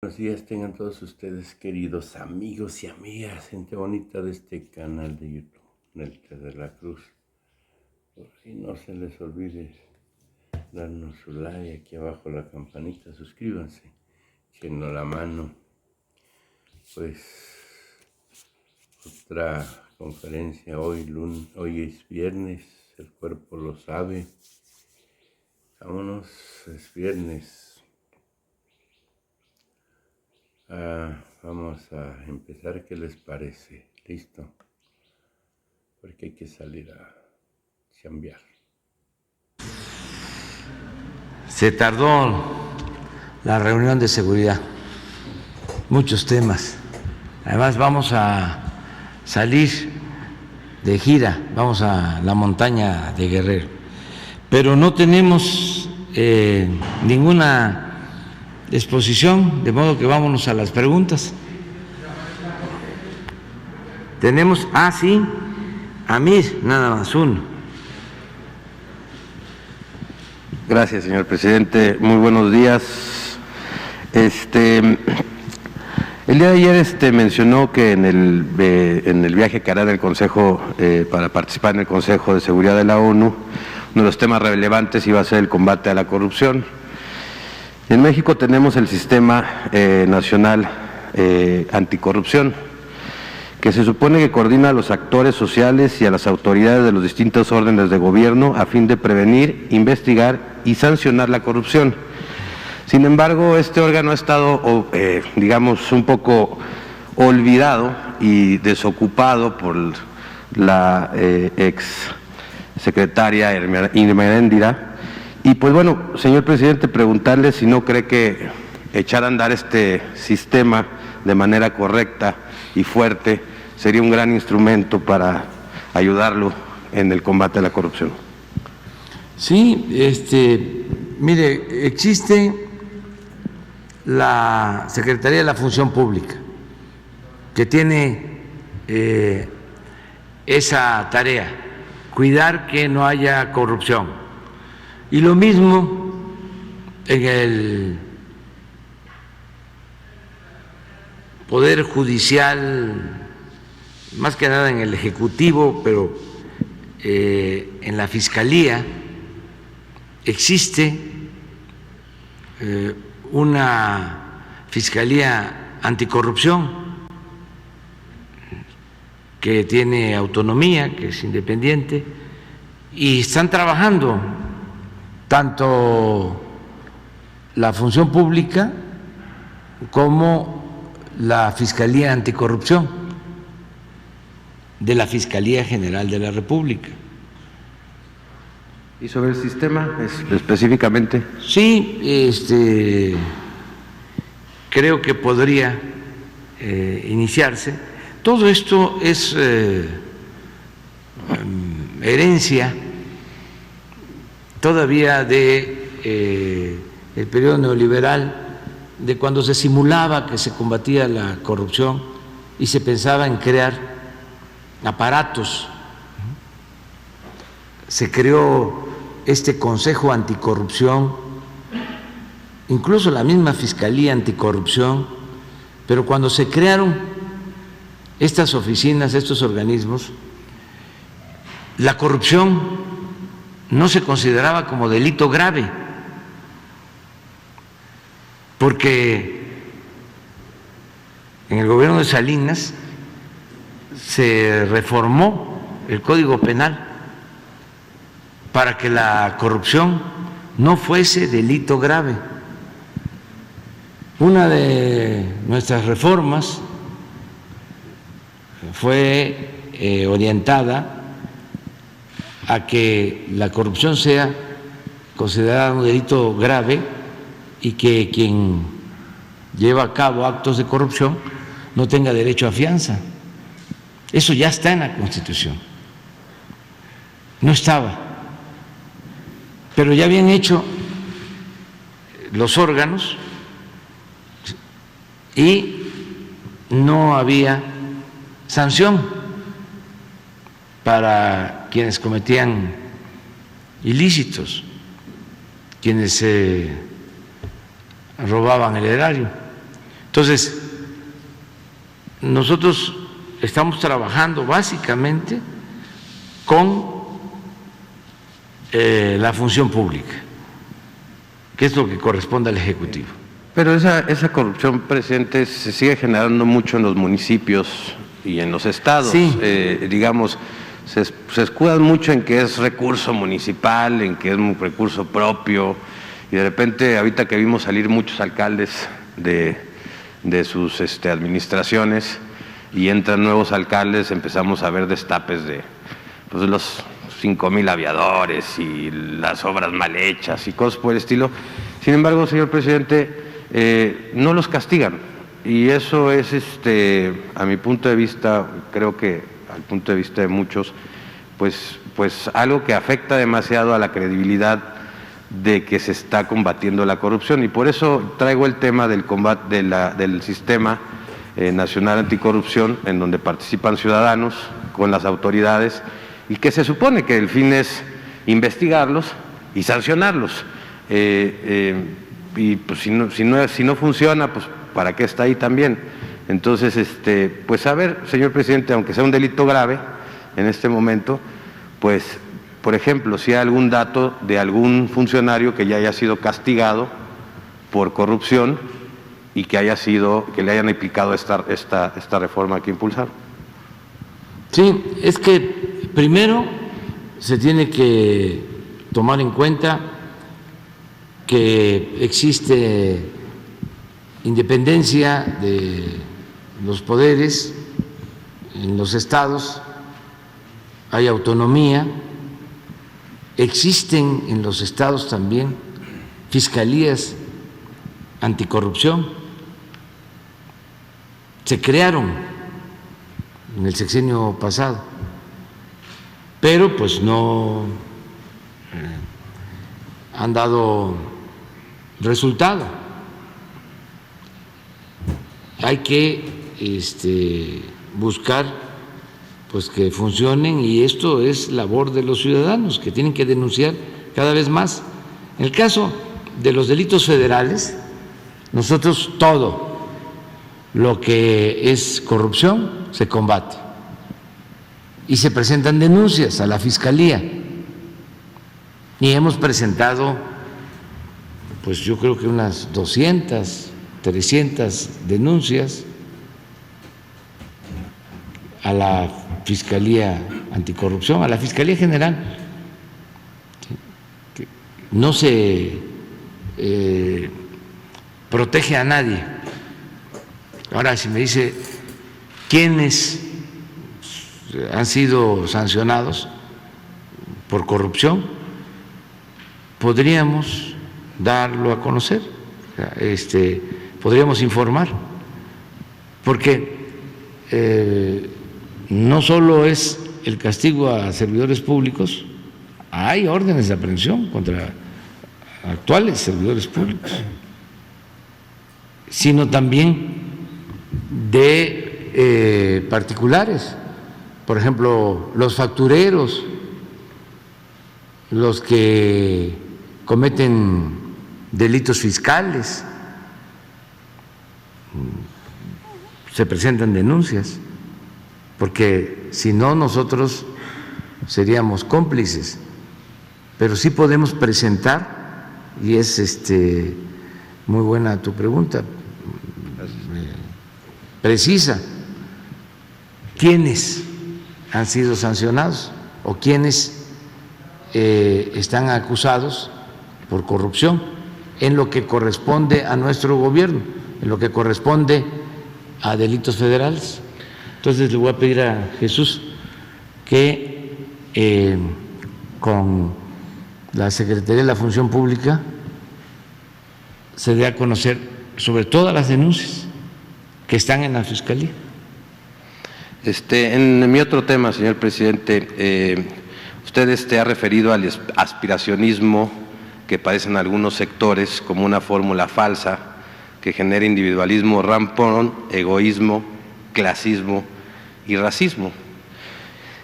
Buenos días tengan todos ustedes, queridos amigos y amigas, gente bonita de este canal de YouTube, Nelta de la Cruz. Por si no se les olvide darnos su like, aquí abajo la campanita, suscríbanse, echennos la mano. Pues otra conferencia hoy es viernes, el cuerpo lo sabe. Vámonos, es viernes. Vamos a empezar, ¿qué les parece? ¿Listo? Porque hay que salir a chambear. Se tardó la reunión de seguridad, muchos temas. Además vamos a salir de gira, vamos a la montaña de Guerrero, pero no tenemos ninguna exposición, de modo que vámonos a las preguntas. Tenemos, sí, Amir, nada más uno. Gracias, señor presidente. Muy buenos días. El día de ayer mencionó que en el viaje que hará en el Consejo, para participar en el Consejo de Seguridad de la ONU, uno de los temas relevantes iba a ser el combate a la corrupción. En México tenemos el Sistema Nacional Anticorrupción, que se supone que coordina a los actores sociales y a las autoridades de los distintos órdenes de gobierno a fin de prevenir, investigar y sancionar la corrupción. Sin embargo, este órgano ha estado, digamos, un poco olvidado y desocupado por la ex secretaria Irma Heréndira. Y pues bueno, señor presidente, preguntarle si no cree que echar a andar este sistema de manera correcta y fuerte sería un gran instrumento para ayudarlo en el combate a la corrupción. Sí, mire, existe la Secretaría de la Función Pública, que tiene esa tarea, cuidar que no haya corrupción. Y lo mismo en el Poder Judicial, más que nada en el Ejecutivo, pero en la Fiscalía existe una Fiscalía Anticorrupción que tiene autonomía, que es independiente, y están trabajando tanto la Función Pública como la Fiscalía Anticorrupción de la Fiscalía General de la República. ¿Y sobre el sistema específicamente? Sí, creo que podría iniciarse. Todo esto es herencia todavía de el periodo neoliberal, de cuando se simulaba que se combatía la corrupción y se pensaba en crear aparatos. Se creó este Consejo Anticorrupción, incluso la misma Fiscalía Anticorrupción, pero cuando se crearon estas oficinas, estos organismos, la corrupción no se consideraba como delito grave, porque en el gobierno de Salinas se reformó el Código Penal para que la corrupción no fuese delito grave. Una de nuestras reformas fue orientada a que la corrupción sea considerada un delito grave y que quien lleva a cabo actos de corrupción no tenga derecho a fianza. Eso ya está en la Constitución. No estaba, pero ya habían hecho los órganos y no había sanción para quienes cometían ilícitos, quienes robaban el erario. Entonces, nosotros estamos trabajando básicamente con la función pública, que es lo que corresponde al Ejecutivo. Pero esa corrupción, presidente, se sigue generando mucho en los municipios y en los estados. Sí. Digamos, se escudan mucho en que es recurso municipal, en que es un recurso propio, y de repente, ahorita que vimos salir muchos alcaldes de sus administraciones y entran nuevos alcaldes, empezamos a ver destapes de pues, los 5,000 aviadores y las obras mal hechas y cosas por el estilo. Sin embargo, señor presidente, no los castigan, y eso es, a mi punto de vista, creo que al punto de vista de muchos, pues algo que afecta demasiado a la credibilidad de que se está combatiendo la corrupción, y por eso traigo el tema del combate del Sistema Nacional Anticorrupción, en donde participan ciudadanos con las autoridades, y que se supone que el fin es investigarlos y sancionarlos. Y pues si no funciona, pues ¿para qué está ahí también? Entonces, pues a ver, señor presidente, aunque sea un delito grave en este momento, pues, por ejemplo, si hay algún dato de algún funcionario que ya haya sido castigado por corrupción y que le hayan aplicado esta reforma que impulsaron. Sí, es que primero se tiene que tomar en cuenta que existe independencia de los poderes en los estados, hay autonomía, existen en los estados también fiscalías anticorrupción, se crearon en el sexenio pasado, pero pues no han dado resultado. Hay que buscar pues que funcionen, y esto es labor de los ciudadanos, que tienen que denunciar cada vez más. En el caso de los delitos federales, nosotros todo lo que es corrupción se combate y se presentan denuncias a la Fiscalía, y hemos presentado pues yo creo que unas 200, 300 denuncias a la Fiscalía Anticorrupción, a la Fiscalía General. No se protege a nadie. Ahora, si me dice quiénes han sido sancionados por corrupción, podríamos darlo a conocer, podríamos informar, porque no solo es el castigo a servidores públicos, hay órdenes de aprehensión contra actuales servidores públicos, sino también de particulares, por ejemplo, los factureros, los que cometen delitos fiscales, se presentan denuncias, porque si no nosotros seríamos cómplices, pero sí podemos presentar, y es muy buena tu pregunta, precisa, quiénes han sido sancionados o quiénes están acusados por corrupción en lo que corresponde a nuestro gobierno, en lo que corresponde a delitos federales. Entonces le voy a pedir a Jesús que con la Secretaría de la Función Pública se dé a conocer sobre todas las denuncias que están en la Fiscalía. En mi otro tema, señor presidente, usted ha referido al aspiracionismo que padecen algunos sectores como una fórmula falsa que genera individualismo rampón, egoísmo, clasismo y racismo.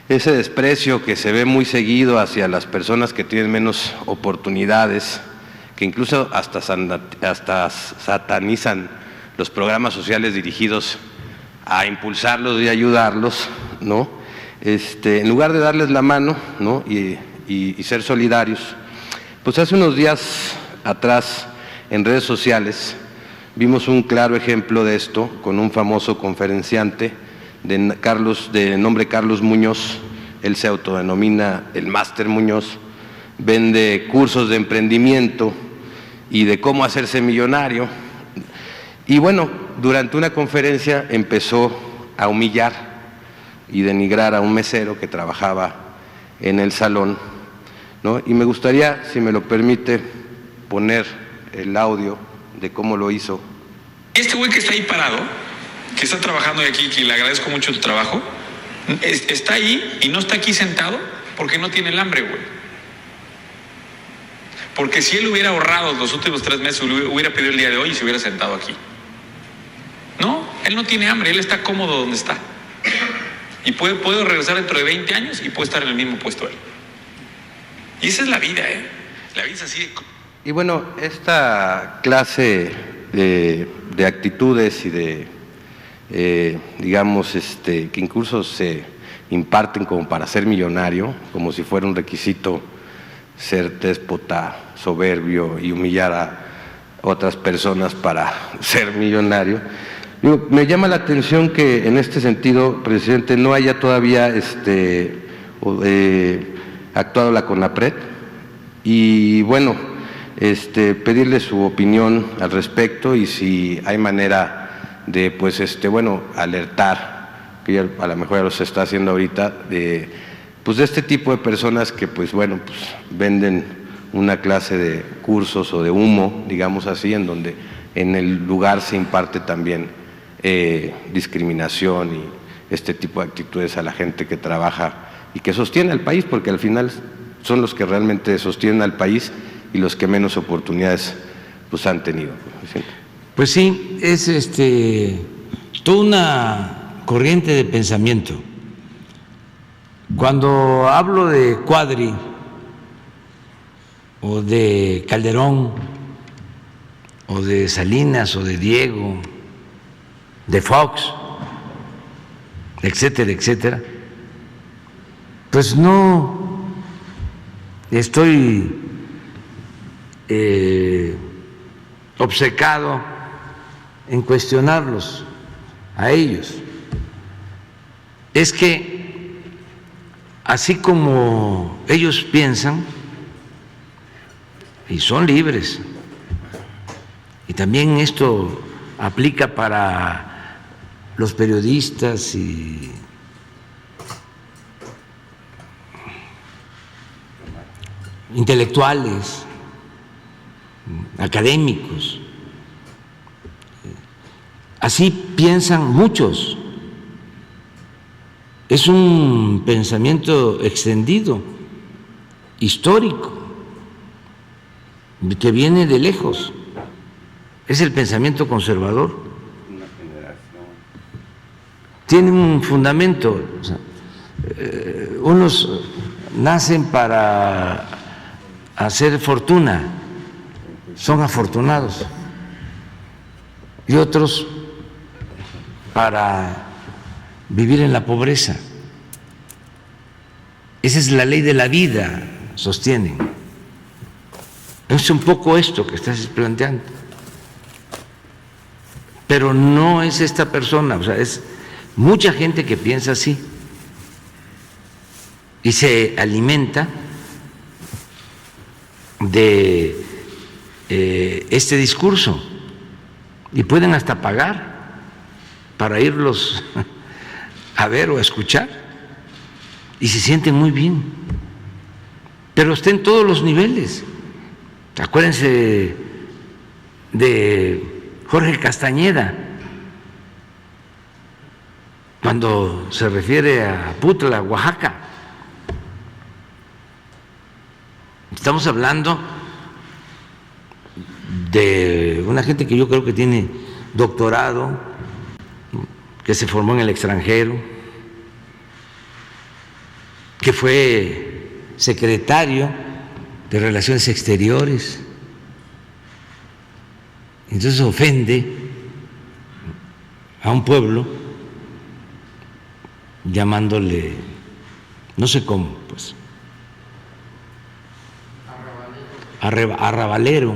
Ese desprecio que se ve muy seguido hacia las personas que tienen menos oportunidades, que incluso hasta satanizan los programas sociales dirigidos a impulsarlos y ayudarlos, ¿no? En lugar de darles la mano, ¿no? y ser solidarios, pues hace unos días atrás en redes sociales vimos un claro ejemplo de esto con un famoso conferenciante de nombre Carlos Muñoz. Él se autodenomina el Máster Muñoz, vende cursos de emprendimiento y de cómo hacerse millonario. Y bueno, durante una conferencia empezó a humillar y denigrar a un mesero que trabajaba en el salón, ¿no? Y me gustaría, si me lo permite, poner el audio de cómo lo hizo. Este güey que está ahí parado, que está trabajando aquí, que le agradezco mucho tu trabajo, está ahí y no está aquí sentado porque no tiene el hambre, güey. Porque si él hubiera ahorrado los últimos 3 meses, hubiera pedido el día de hoy y se hubiera sentado aquí. No, él no tiene hambre, él está cómodo donde está. Y puede regresar dentro de 20 años y puede estar en el mismo puesto él. Y esa es la vida, ¿eh? La vida es así. Y bueno, esta clase de actitudes y de, digamos, que incluso se imparten como para ser millonario, como si fuera un requisito ser déspota, soberbio y humillar a otras personas para ser millonario. Me llama la atención que en este sentido, presidente, no haya todavía actuado la CONAPRED y bueno, pedirle su opinión al respecto y si hay manera de, pues, bueno, alertar, que ya a lo mejor ya lo se está haciendo ahorita, de este tipo de personas que, pues, bueno, pues venden una clase de cursos o de humo, digamos así, en donde en el lugar se imparte también discriminación y este tipo de actitudes a la gente que trabaja y que sostiene al país, porque al final son los que realmente sostienen al país y los que menos oportunidades pues han tenido. Pues sí, es toda una corriente de pensamiento. Cuando hablo de Cuadri o de Calderón o de Salinas o de Diego, de Fox, etcétera, etcétera, pues no estoy obcecado en cuestionarlos a ellos. Es que así como ellos piensan, y son libres, y también esto aplica para los periodistas y intelectuales, académicos. Así piensan muchos. Es un pensamiento extendido, histórico, que viene de lejos. Es el pensamiento conservador. Tiene un fundamento. O sea, unos nacen para hacer fortuna, son afortunados, y otros para vivir en la pobreza. Esa es la ley de la vida, sostienen. Es un poco esto que estás planteando. Pero no es esta persona, o sea, es mucha gente que piensa así y se alimenta de este discurso y pueden hasta pagar para irlos a ver o a escuchar y se sienten muy bien, pero está en todos los niveles. Acuérdense de Jorge Castañeda cuando se refiere a Putla, Oaxaca. Estamos hablando de una gente que yo creo que tiene doctorado, que se formó en el extranjero, que fue secretario de Relaciones Exteriores. Entonces ofende a un pueblo llamándole, no sé cómo, pues, arrabalero.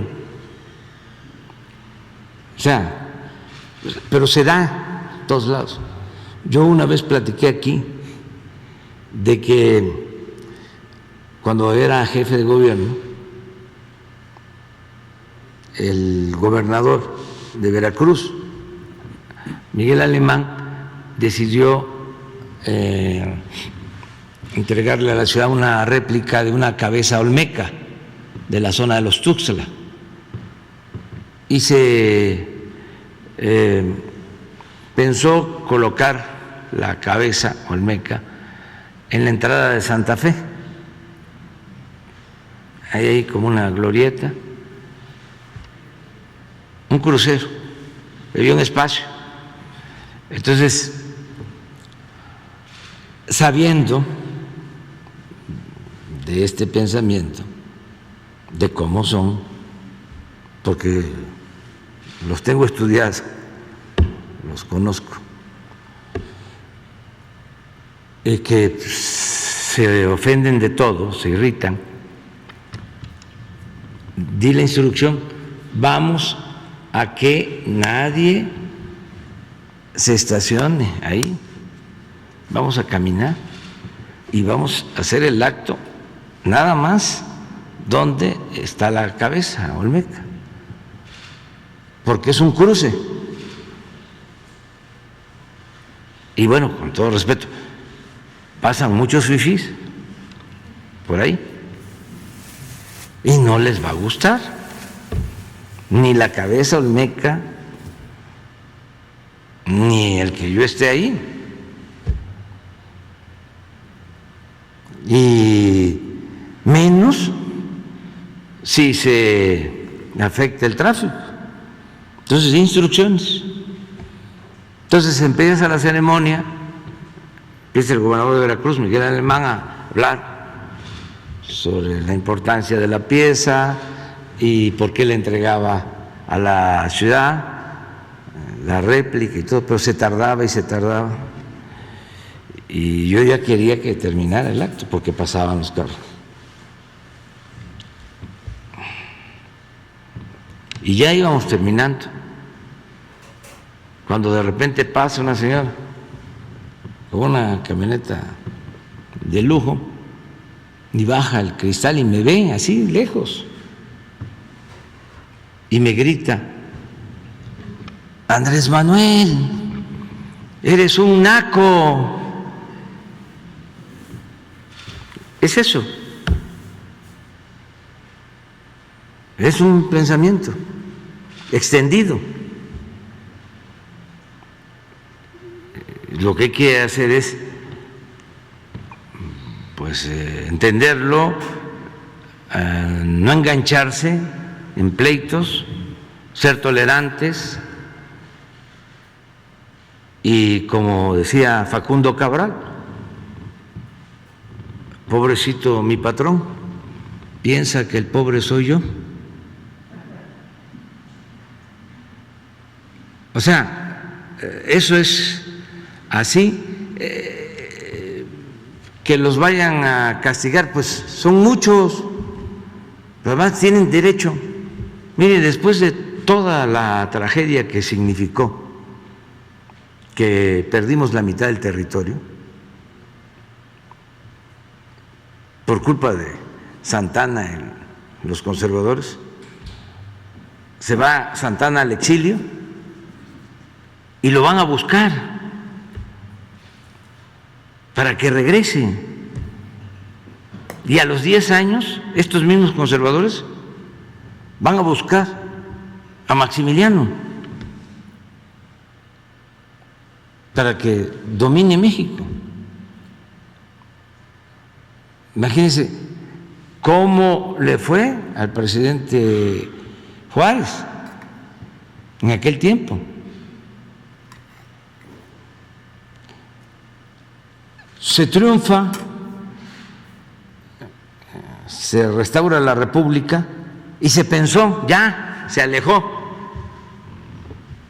O sea, pero se da en todos lados. Yo una vez platiqué aquí de que cuando era jefe de gobierno, el gobernador de Veracruz, Miguel Alemán, decidió entregarle a la ciudad una réplica de una cabeza olmeca de la zona de los Tuxtla, y se pensó colocar la cabeza olmeca en la entrada de Santa Fe. Ahí hay como una glorieta, un crucero, había un espacio. Entonces, sabiendo de este pensamiento, de cómo son, porque los tengo estudiados, los conozco, que se ofenden de todo, se irritan, di la instrucción: vamos a que nadie se estacione ahí, vamos a caminar y vamos a hacer el acto nada más donde está la cabeza olmeca, porque es un cruce. Y bueno, con todo respeto, pasan muchos fifís por ahí y no les va a gustar ni la cabeza olmeca ni el que yo esté ahí, y menos si se afecta el tráfico. Entonces, instrucciones. Entonces empieza la ceremonia, empieza el gobernador de Veracruz, Miguel Alemán, a hablar sobre la importancia de la pieza y por qué le entregaba a la ciudad la réplica y todo, pero se tardaba y se tardaba. Y yo ya quería que terminara el acto porque pasaban los carros. Y ya íbamos terminando, cuando de repente pasa una señora con una camioneta de lujo y baja el cristal y me ve así lejos y me grita: Andrés Manuel, eres un naco. Es eso, es un pensamiento extendido. Lo que hay que hacer es, pues, entenderlo, no engancharse en pleitos, ser tolerantes y, como decía Facundo Cabral, pobrecito mi patrón, piensa que el pobre soy yo. O sea, eso es así. Que los vayan a castigar, pues son muchos, pero además tienen derecho. Mire, después de toda la tragedia que significó que perdimos la mitad del territorio por culpa de Santana y los conservadores, se va Santana al exilio y lo van a buscar para que regrese. Y a los 10 años, estos mismos conservadores van a buscar a Maximiliano para que domine México. Imagínense cómo le fue al presidente Juárez en aquel tiempo. Se triunfa, se restaura la República y se pensó, ya se alejó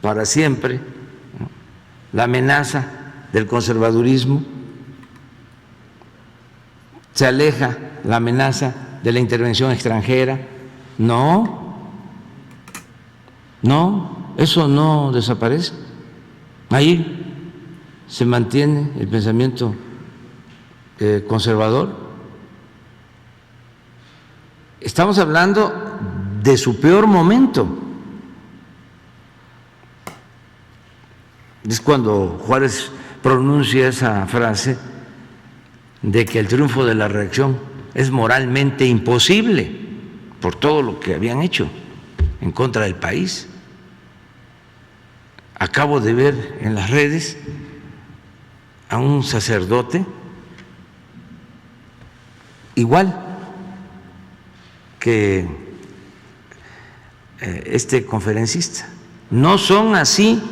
para siempre, ¿no?, la amenaza del conservadurismo, se aleja la amenaza de la intervención extranjera. No, eso no desaparece. Ahí se mantiene el pensamiento conservador. Estamos hablando de su peor momento. Es cuando Juárez pronuncia esa frase de que el triunfo de la reacción es moralmente imposible por todo lo que habían hecho en contra del país. Acabo de ver en las redes a un sacerdote igual que este conferencista. No son así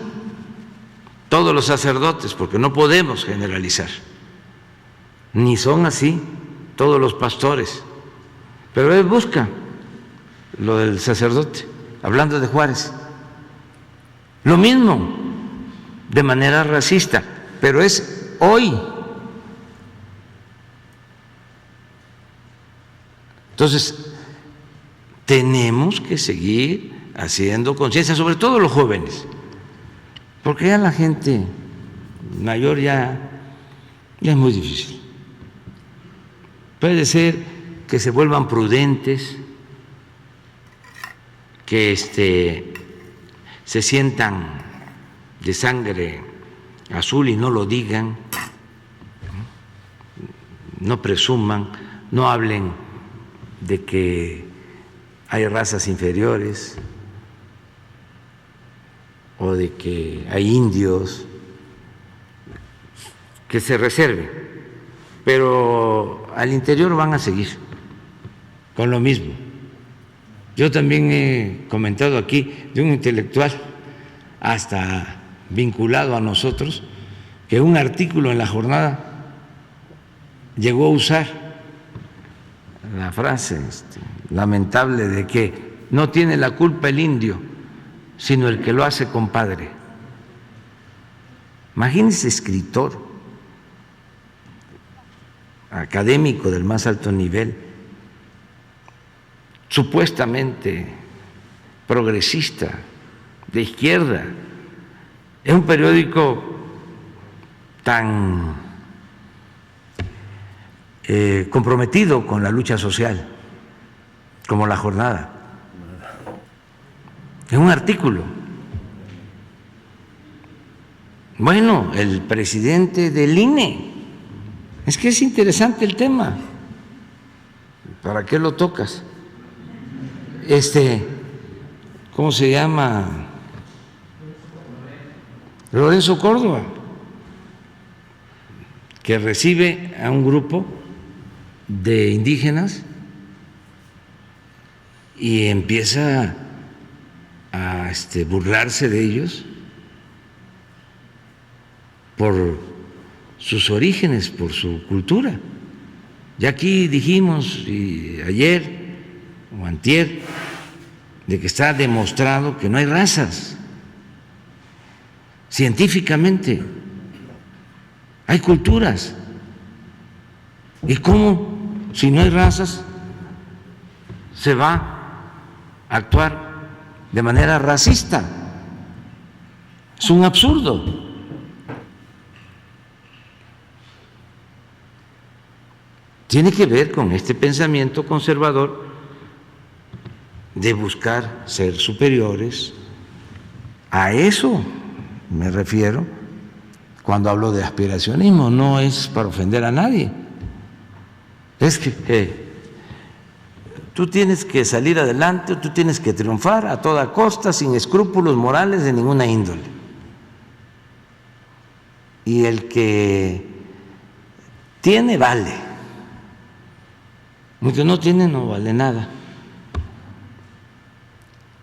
todos los sacerdotes, porque no podemos generalizar, ni son así todos los pastores, pero él busca lo del sacerdote, hablando de Juárez, lo mismo, de manera racista, pero es hoy. Entonces, tenemos que seguir haciendo conciencia, sobre todo los jóvenes, porque ya la gente mayor ya es muy difícil. Puede ser que se vuelvan prudentes, que se sientan de sangre azul y no lo digan, no presuman, no hablen de que hay razas inferiores o de que hay indios, que se reserven, pero al interior van a seguir con lo mismo. Yo también he comentado aquí de un intelectual hasta vinculado a nosotros, que un artículo en La Jornada llegó a usar la frase lamentable de que no tiene la culpa el indio, sino el que lo hace compadre. Imagínese, escritor, académico del más alto nivel, supuestamente progresista, de izquierda, es un periódico tan comprometido con la lucha social como La Jornada. Es un artículo. Bueno, el presidente del INE, es que es interesante el tema. ¿Para qué lo tocas? ¿Cómo se llama? Lorenzo Córdoba, que recibe a un grupo de indígenas y empieza a burlarse de ellos por sus orígenes, por su cultura. Ya aquí dijimos ayer o antier de que está demostrado que no hay razas. Científicamente hay culturas. ¿Y cómo, si no hay razas, se va a actuar de manera racista? Es un absurdo. Tiene que ver con este pensamiento conservador de buscar ser superiores. A eso me refiero cuando hablo de aspiracionismo. No es para ofender a nadie. Es que tú tienes que salir adelante, tú tienes que triunfar a toda costa, sin escrúpulos morales de ninguna índole. Y el que tiene, vale. El que no tiene, no vale nada.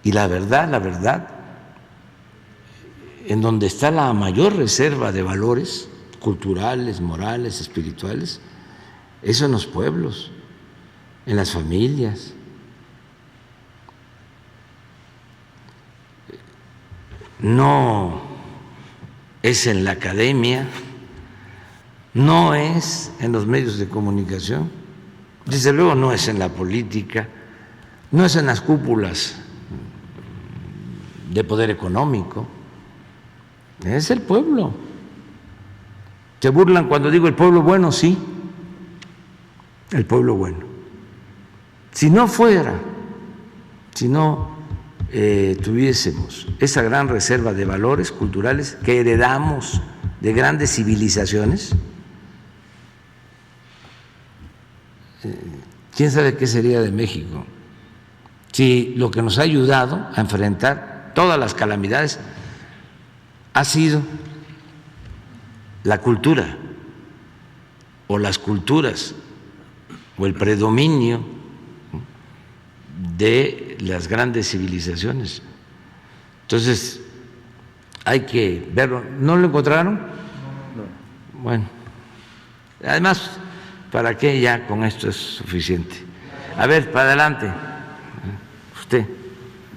Y la verdad, en donde está la mayor reserva de valores culturales, morales, espirituales, es en los pueblos, en las familias. No es en la academia, no es en los medios de comunicación, desde luego no es en la política, no es en las cúpulas de poder económico, es el pueblo. Se burlan cuando digo el pueblo bueno, sí, el pueblo bueno. Si no fuera, si no tuviésemos esa gran reserva de valores culturales que heredamos de grandes civilizaciones, ¿quién sabe qué sería de México? Si lo que nos ha ayudado a enfrentar todas las calamidades ha sido la cultura o las culturas o el predominio de las grandes civilizaciones. Entonces, hay que verlo. ¿No lo encontraron? No. Bueno, además, ¿para qué? Ya con esto es suficiente. A ver, para adelante. Usted.